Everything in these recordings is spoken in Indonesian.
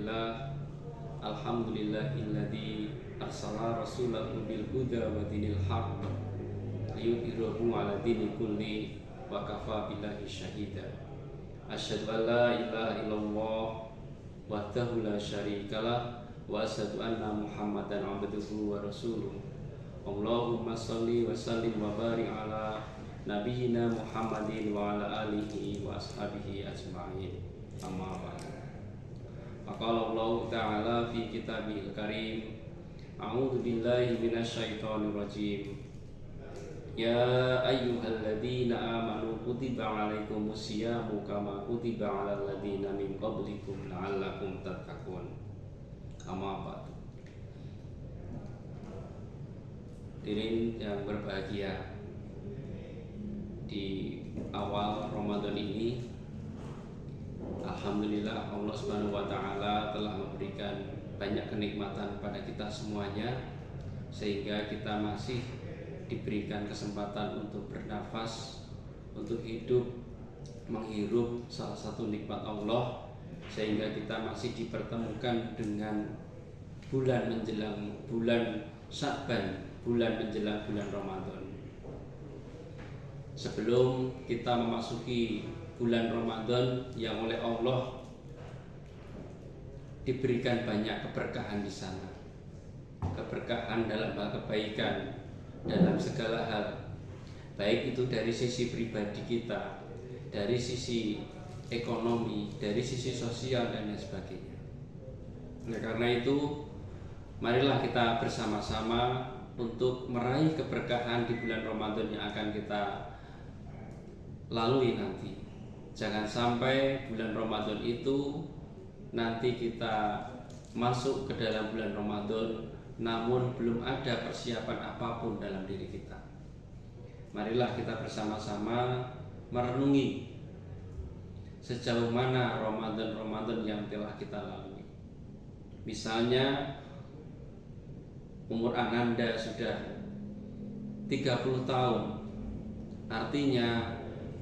Bismillah. Alhamdulillahilladzi arsala rasulahu bil huda wa dinil haqq liyudhhirahu 'ala dini kulli wa kafa billahi syahida. Asyhadu an la ilaha illallah wahdahu la syarikalah wa asyhadu anna Muhammadan 'abduhu wa rasuluh. Allahumma shalli wa sallim wa barik ala nabiyyina Muhammadin wa ala alihi wa ashabihi ajma'in. Amma ba'du. Faqala Allah Ta'ala fi kitabihil karim, a'udzu billahi minasyaitonir rajim. Ya ayyuhalladzina amanu kutiba 'alaikumus syiyamu kama kutiba 'alal ladzina min qablikum la'allakum tattaqun. Amma ba'du. Hadirin yang berbahagia, di awal Ramadan ini alhamdulillah Allah Subhanahu wa taala telah memberikan banyak kenikmatan pada kita semuanya, sehingga kita masih diberikan kesempatan untuk bernafas, untuk hidup, menghirup salah satu nikmat Allah, sehingga kita masih dipertemukan dengan bulan menjelang bulan Sya'ban, bulan menjelang bulan Ramadan. Sebelum kita memasuki bulan Ramadan yang oleh Allah diberikan banyak keberkahan di sana, keberkahan dalam hal kebaikan, dalam segala hal, baik itu dari sisi pribadi kita, dari sisi ekonomi, dari sisi sosial dan lain sebagainya. Oleh karena itu, marilah kita bersama-sama untuk meraih keberkahan di bulan Ramadan yang akan kita lalui nanti. Jangan sampai bulan Ramadan itu nanti kita masuk ke dalam bulan Ramadan namun belum ada persiapan apapun dalam diri kita. Marilah kita bersama-sama merenungi sejauh mana Ramadan yang telah kita lalui. Misalnya umur Ananda sudah 30 tahun, artinya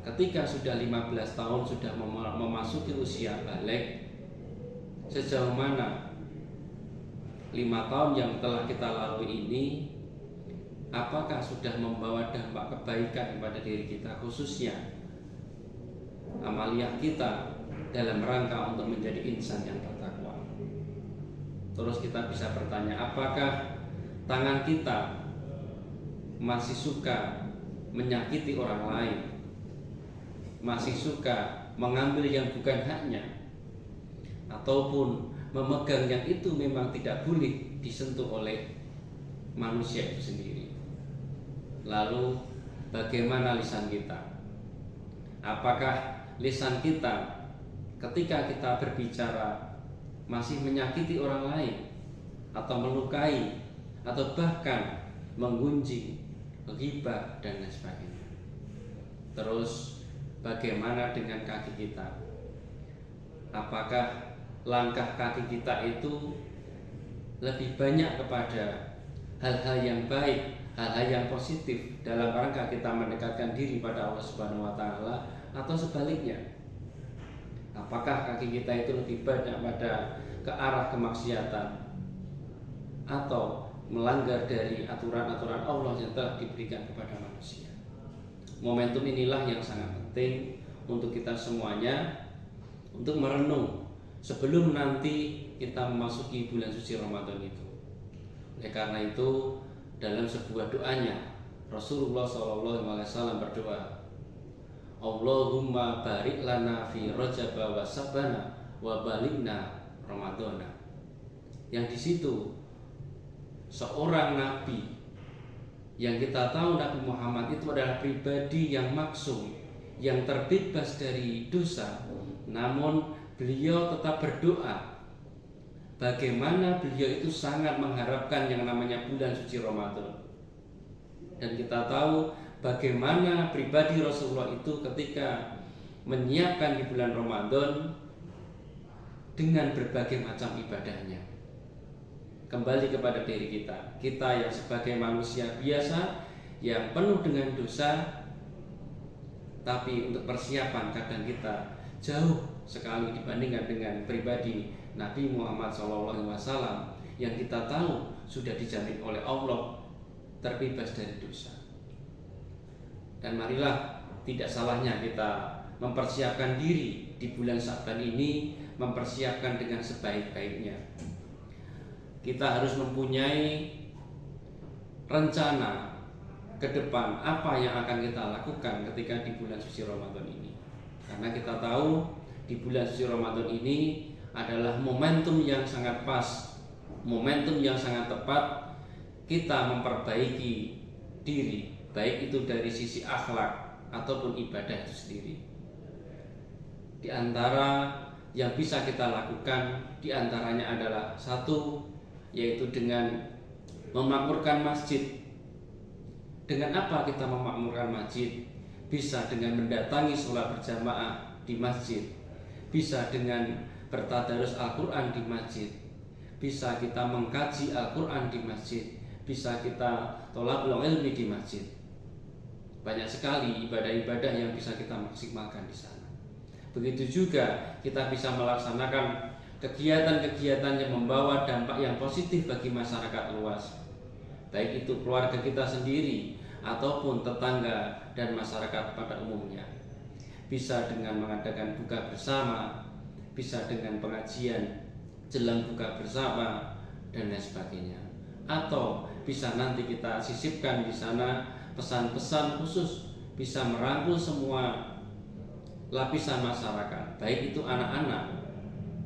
ketika sudah 15 tahun sudah memasuki usia balik, sejauh mana 5 tahun yang telah kita lalui ini, apakah sudah membawa dampak kebaikan kepada diri kita, khususnya amaliyah kita dalam rangka untuk menjadi insan yang bertakwa. Terus kita bisa bertanya, apakah tangan kita masih suka menyakiti orang lain, masih suka mengambil yang bukan haknya, ataupun memegang yang itu memang tidak boleh disentuh oleh manusia itu sendiri. Lalu bagaimana lisan kita? Apakah lisan kita ketika kita berbicara masih menyakiti orang lain, atau melukai, atau bahkan menggunjing, ghibah dan lain sebagainya? Terus bagaimana dengan kaki kita? Apakah langkah kaki kita itu lebih banyak kepada hal-hal yang baik, hal-hal yang positif dalam rangka kita mendekatkan diri pada Allah Subhanahu wa taala, atau sebaliknya? Apakah kaki kita itu lebih banyak pada ke arah kemaksiatan atau melanggar dari aturan-aturan Allah yang telah diberikan kepada manusia? Momentum inilah yang sangat penting untuk kita semuanya, untuk merenung sebelum nanti kita memasuki bulan suci Ramadan itu. Oleh karena itu, dalam sebuah doanya Rasulullah SAW berdoa, Allahumma barik lana fi Rajab wa Sabana wa balighna Ramadana. Yang di situ seorang nabi yang kita tahu, Nabi Muhammad itu adalah pribadi yang maksum, yang terbebas dari dosa, namun beliau tetap berdoa. Bagaimana beliau itu sangat mengharapkan yang namanya bulan suci Ramadan. Dan kita tahu bagaimana pribadi Rasulullah itu ketika menyiapkan di bulan Ramadan dengan berbagai macam ibadahnya. Kembali kepada diri kita, kita yang sebagai manusia biasa yang penuh dengan dosa, tapi untuk persiapan kadang kita jauh sekali dibandingkan dengan pribadi Nabi Muhammad SAW yang kita tahu sudah dijamin oleh Allah terbebas dari dosa. Dan marilah tidak salahnya kita mempersiapkan diri di bulan Sya'ban ini, mempersiapkan dengan sebaik-baiknya. Kita harus mempunyai rencana ke depan apa yang akan kita lakukan ketika di bulan suci Ramadan ini. Karena kita tahu di bulan suci Ramadan ini adalah momentum yang sangat pas, momentum yang sangat tepat kita memperbaiki diri, baik itu dari sisi akhlak ataupun ibadah itu sendiri. Di antara yang bisa kita lakukan, di antaranya adalah satu, yaitu dengan memakmurkan masjid. Dengan apa kita memakmurkan masjid? Bisa dengan mendatangi sholat berjamaah di masjid, bisa dengan bertadarus Al-Quran di masjid, bisa kita mengkaji Al-Quran di masjid, bisa kita thalabul ilmi di masjid. Banyak sekali ibadah-ibadah yang bisa kita maksimalkan di sana. Begitu juga kita bisa melaksanakan kegiatan-kegiatan yang membawa dampak yang positif bagi masyarakat luas, baik itu keluarga kita sendiri ataupun tetangga dan masyarakat pada umumnya. Bisa dengan mengadakan buka bersama, bisa dengan pengajian jelang buka bersama dan lain sebagainya. Atau bisa nanti kita sisipkan di sana pesan-pesan khusus, bisa merangkul semua lapisan masyarakat, baik itu anak-anak,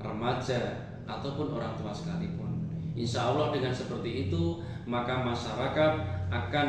remaja ataupun orang tua sekalipun. Insya Allah dengan seperti itu maka masyarakat akan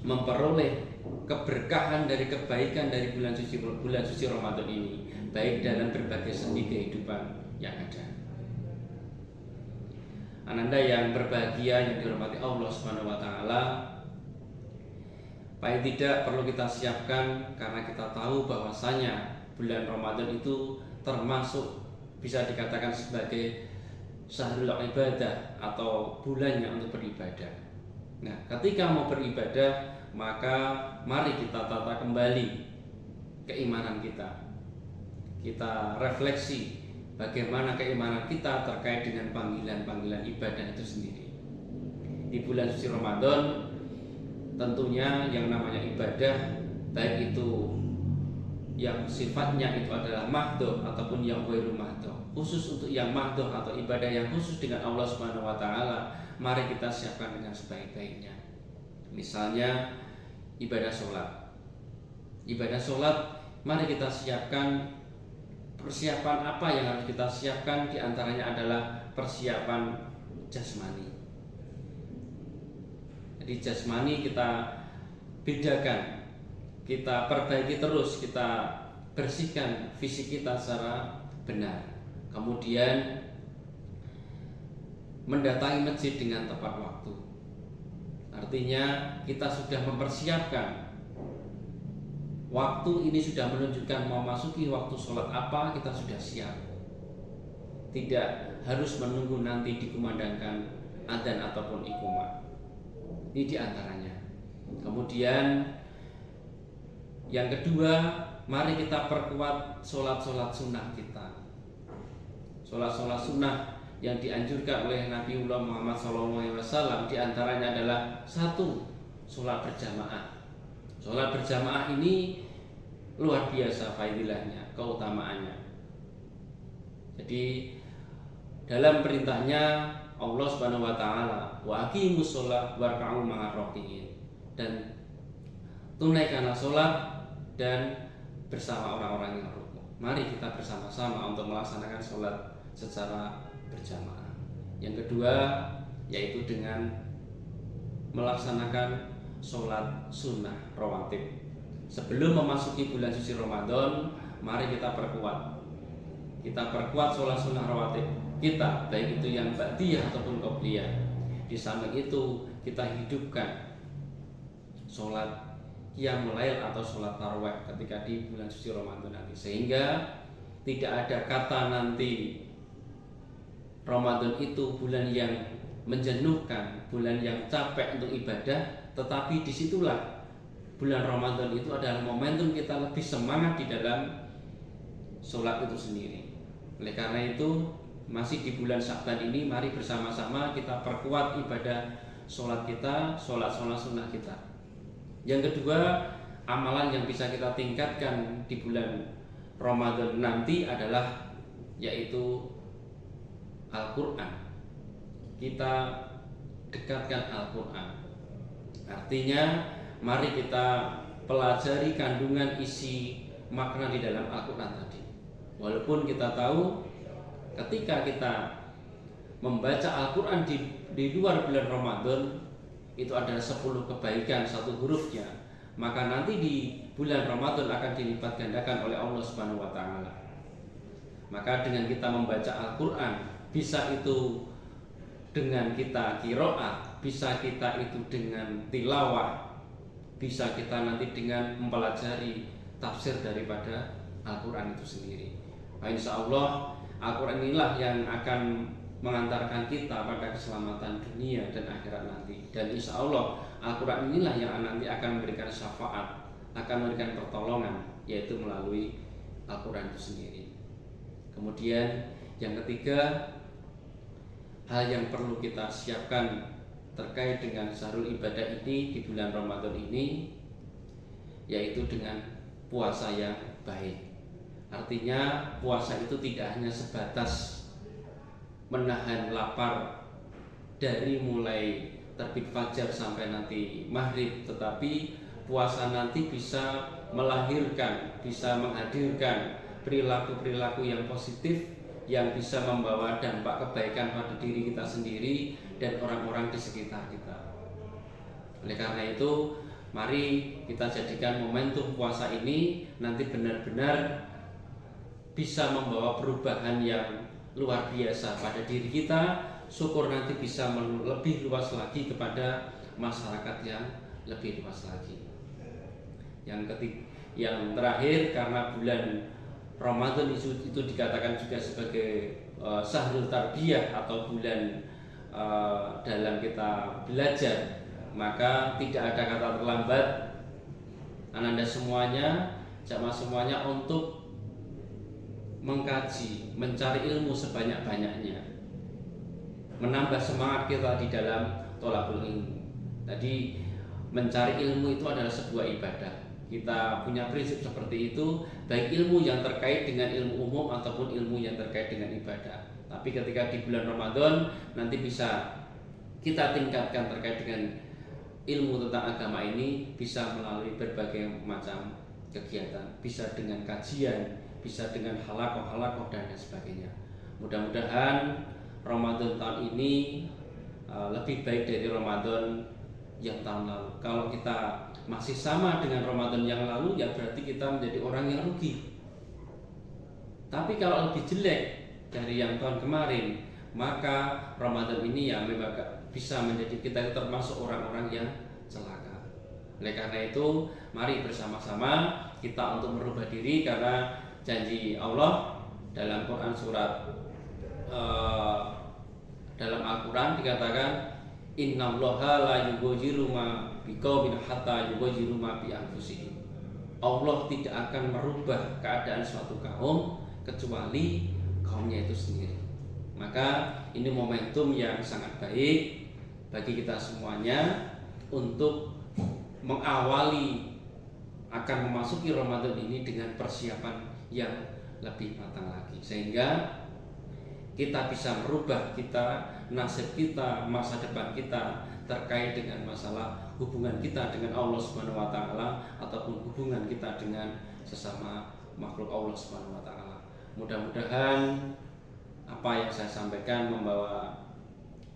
memperoleh keberkahan dari kebaikan dari bulan suci Ramadan ini, baik dalam berbagai sendi kehidupan yang ada. Ananda yang berbahagia yang dirahmati Allah Subhanahu wa taala, paling tidak perlu kita siapkan karena kita tahu bahwasanya bulan Ramadan itu termasuk bisa dikatakan sebagai syahrul ibadah atau bulannya untuk beribadah. Nah, ketika mau beribadah, maka mari kita tata kembali keimanan kita. Kita refleksi bagaimana keimanan kita terkait dengan panggilan-panggilan ibadah itu sendiri. Di bulan suci Ramadan tentunya yang namanya ibadah, baik itu yang sifatnya itu adalah mahdhuf ataupun yang ghairu mahdhuf. Khusus untuk yang mahdhuf atau ibadah yang khusus dengan Allah Subhanahu wa taala, mari kita siapkan dengan sebaik-baiknya. Misalnya ibadah sholat. Ibadah sholat, mari kita siapkan persiapan apa yang harus kita siapkan. Di antaranya adalah persiapan jasmani. Jadi jasmani kita bedakan, kita perbaiki terus, kita bersihkan fisik kita secara benar. Kemudian mendatangi masjid dengan tepat waktu. Artinya kita sudah mempersiapkan waktu ini, sudah menunjukkan mau masuki waktu sholat apa, kita sudah siap. Tidak harus menunggu nanti dikumandangkan adzan ataupun iqamah. Ini diantaranya. Kemudian yang kedua, mari kita perkuat sholat-sholat sunnah kita. Sholat-sholat sunnah yang dianjurkan oleh Nabiullah Muhammad SAW diantaranya adalah satu, sholat berjamaah. Sholat berjamaah ini luar biasa faedilahnya, keutamaannya. Jadi dalam perintahnya Allah Subhanahu wa taala, wa aqimus sholat warka'u ma'ar raki'in, dan tunaikanlah sholat dan bersama orang-orang yang rukuk. Mari kita bersama-sama untuk melaksanakan sholat secara berjamaah. Yang kedua yaitu dengan melaksanakan sholat sunnah rawatib. Sebelum memasuki bulan suci Ramadan, mari kita perkuat. Kita perkuat sholat sunnah rawatib kita, baik itu yang ba'diyah ataupun qobliyah. Di samping itu kita hidupkan sholat qiyamul lail atau sholat tarawih ketika di bulan suci Ramadan nanti, sehingga tidak ada kata nanti Ramadan itu bulan yang menjenuhkan, bulan yang capek untuk ibadah, tetapi disitulah bulan Ramadan itu adalah momentum kita lebih semangat di dalam sholat itu sendiri. Oleh karena itu, masih di bulan Sya'ban ini, mari bersama-sama kita perkuat ibadah sholat kita, sholat sunnah kita. Yang kedua, amalan yang bisa kita tingkatkan di bulan Ramadan nanti adalah yaitu Al-Quran. Kita dekatkan Al-Quran. Artinya, mari kita pelajari kandungan isi makna di dalam Al-Quran tadi. Walaupun kita tahu ketika kita membaca Al-Quran di luar bulan Ramadan itu adalah 10 kebaikan satu hurufnya, maka nanti di bulan Ramadan akan dilipat gandakan oleh Allah Subhanahu wa taala. Maka dengan kita membaca Al-Quran, bisa itu dengan kita qiraah, bisa kita itu dengan tilawah, bisa kita nanti dengan mempelajari tafsir daripada Al-Quran itu sendiri. Nah, insya Allah Al-Quran inilah yang akan mengantarkan kita pada keselamatan dunia dan akhirat nanti. Dan insya Allah Al-Quran inilah yang nanti akan memberikan syafaat, akan memberikan pertolongan, yaitu melalui Al-Quran itu sendiri. Kemudian yang ketiga, hal yang perlu kita siapkan terkait dengan syahrul ibadah ini di bulan Ramadan ini, yaitu dengan puasa yang baik. Artinya puasa itu tidak hanya sebatas menahan lapar dari mulai terbit fajar sampai nanti maghrib, tetapi puasa nanti bisa melahirkan, bisa menghadirkan perilaku-perilaku yang positif yang bisa membawa dampak kebaikan pada diri kita sendiri dan orang-orang di sekitar kita. Oleh karena itu, mari kita jadikan momentum puasa ini nanti benar-benar bisa membawa perubahan yang luar biasa pada diri kita. Syukur nanti bisa lebih luas lagi kepada masyarakat yang lebih luas lagi. Yang terakhir, karena bulan Ramadan itu dikatakan juga sebagai syahrul tarbiyah atau bulan dalam kita belajar, maka tidak ada kata terlambat Ananda semuanya, jamaah semuanya untuk mengkaji, mencari ilmu sebanyak-banyaknya, menambah semangat kita di dalam thalabul ilmu. Tadi mencari ilmu itu adalah sebuah ibadah. Kita punya prinsip seperti itu, baik ilmu yang terkait dengan ilmu umum ataupun ilmu yang terkait dengan ibadah. Tapi ketika di bulan Ramadan nanti bisa kita tingkatkan terkait dengan ilmu tentang agama ini, bisa melalui berbagai macam kegiatan, bisa dengan kajian, bisa dengan halakoh dan lain sebagainya. Mudah-mudahan Ramadan tahun ini lebih baik dari Ramadan yang tahun lalu. Kalau kita masih sama dengan Ramadan yang lalu, ya berarti kita menjadi orang yang rugi. Tapi kalau lebih jelek dari yang tahun kemarin, maka Ramadan ini ya memang bisa menjadi kita termasuk orang-orang yang celaka. Oleh karena itu, mari bersama-sama kita untuk merubah diri, karena janji Allah dalam Quran surat dalam Al-Quran dikatakan, innallaha la yughayyiru ma biqaumin hatta yughayyiru ma bi anfusihim. Allah tidak akan merubah keadaan suatu kaum kecuali kaumnya itu sendiri. Maka ini momentum yang sangat baik bagi kita semuanya untuk mengawali akan memasuki Ramadan ini dengan persiapan yang lebih matang lagi, sehingga kita bisa merubah nasib kita, masa depan kita terkait dengan masalah hubungan kita dengan Allah Subhanahu wa taala ataupun hubungan kita dengan sesama makhluk Allah Subhanahu wa taala. Mudah-mudahan apa yang saya sampaikan membawa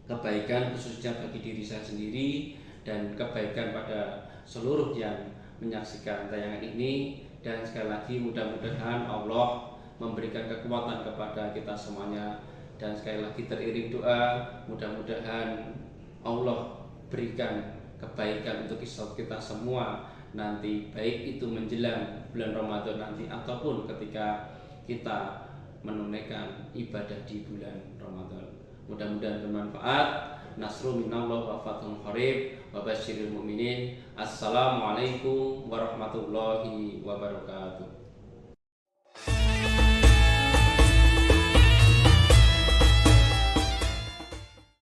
kebaikan khususnya bagi diri saya sendiri dan kebaikan pada seluruh yang menyaksikan tayangan ini. Dan sekali lagi mudah-mudahan Allah memberikan kekuatan kepada kita semuanya. Dan sekali lagi teriring doa, mudah-mudahan Allah berikan kebaikan untuk kita semua nanti, baik itu menjelang bulan Ramadan nanti ataupun ketika kita menunaikan ibadah di bulan Ramadan. Mudah-mudahan bermanfaat. Nasrul minallah wa fathun qarib wa basyiril mu'minin. Assalamualaikum warahmatullahi wabarakatuh.